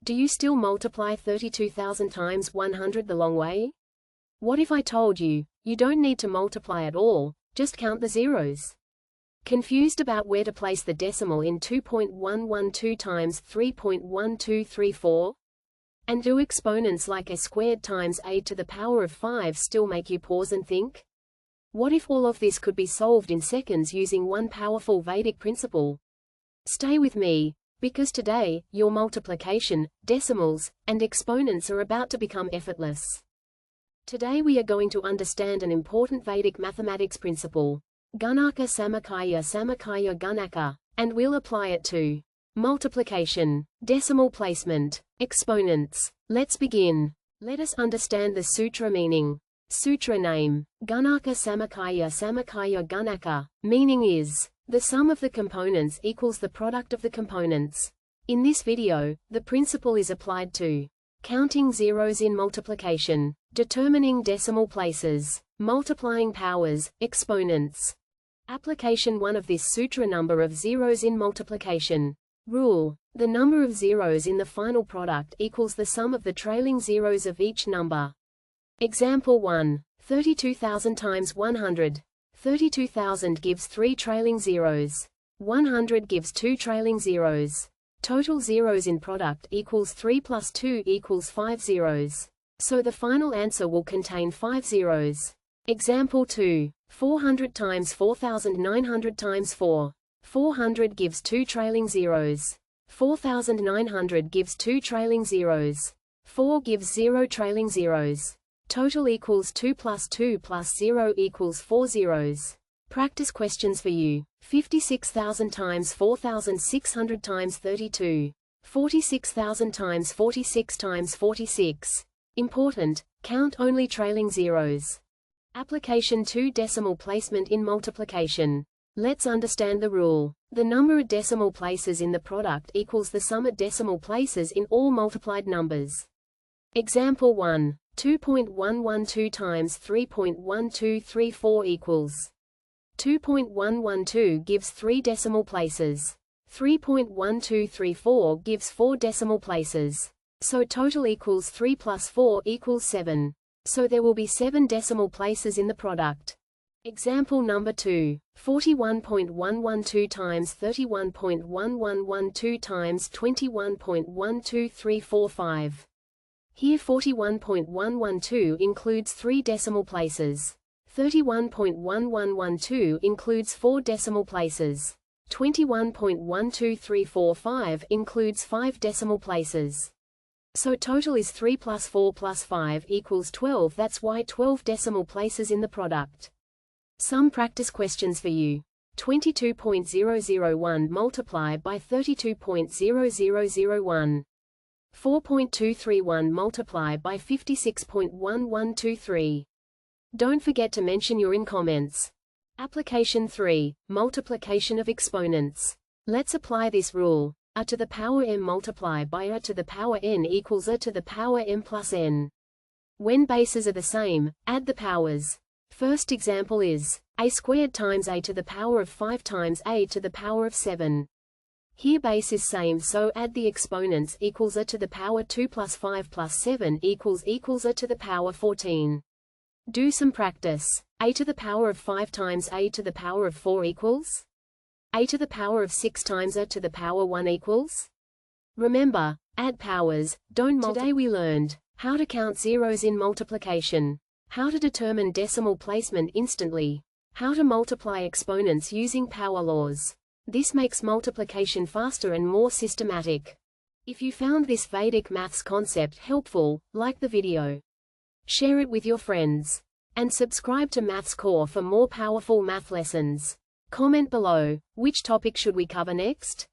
Do you still multiply 32,000 times 100 the long way? What if I told you, you don't need to multiply at all, just count the zeros? Confused about where to place the decimal in 2.112 times 3.1234? And do exponents like a squared times a to the power of 5 still make you pause and think? What if all of this could be solved in seconds using one powerful Vedic principle? Stay with me, because today, your multiplication, decimals, and exponents are about to become effortless. Today we are going to understand an important Vedic mathematics principle, Gunaka Samuccayah Gunaka, and we'll apply it to multiplication, decimal placement, exponents. Let's begin. Let us understand the sutra meaning. Sutra name, Gunaka Samuccayah Gunaka, meaning is, the sum of the components equals the product of the components. In this video, the principle is applied to counting zeros in multiplication, determining decimal places, multiplying powers, exponents. Application 1 of this sutra: number of zeros in multiplication. Rule: the number of zeros in the final product equals the sum of the trailing zeros of each number. Example 1. 32,000 times 100. 32,000 gives 3 trailing zeros. 100 gives 2 trailing zeros. Total zeros in product equals 3 plus 2 equals 5 zeros. So the final answer will contain 5 zeros. Example 2. 400 times 4,900 times 4. 400 gives 2 trailing zeros. 4,900 gives 2 trailing zeros. 4 gives 0 trailing zeros. Total equals 2 plus 2 plus 0 equals 4 zeros. Practice questions for you. 56,000 times 4,600 times 32. 46,000 times 46 times 46. Important, count only trailing zeros. Application 2: decimal placement in multiplication. Let's understand the rule. The number of decimal places in the product equals the sum of decimal places in all multiplied numbers. Example 1. 2.112 times 3.1234 equals 2.112 gives 3 decimal places. 3.1234 gives 4 decimal places. So total equals 3 plus 4 equals 7. So there will be 7 decimal places in the product. Example number 2. 41.112 times 31.1112 times 21.12345. Here 41.112 includes 3 decimal places. 31.1112 includes 4 decimal places. 21.12345 includes 5 decimal places. So total is 3 plus 4 plus 5 equals 12. That's why 12 decimal places in the product. Some practice questions for you. 22.001 multiply by 32.0001. 4.231 multiply by 56.1123. Don't forget to mention your in comments. Application 3. Multiplication of exponents. Let's apply this rule. A to the power m multiplied by a to the power n equals a to the power m plus n. When bases are the same, add the powers. First example is a squared times a to the power of 5 times a to the power of 7. Here base is same, so add the exponents equals a to the power 2 plus 5 plus 7 equals a to the power 14. Do some practice. A to the power of 5 times a to the power of 4 equals a to the power of 6 times a to the power 1 equals. Remember, add powers, don't multiply. Today we learned how to count zeros in multiplication, how to determine decimal placement instantly, how to multiply exponents using power laws. This makes multiplication faster and more systematic. If you found this Vedic maths concept helpful, like the video, share it with your friends, and subscribe to MathsCore for more powerful math lessons. Comment below, which topic should we cover next?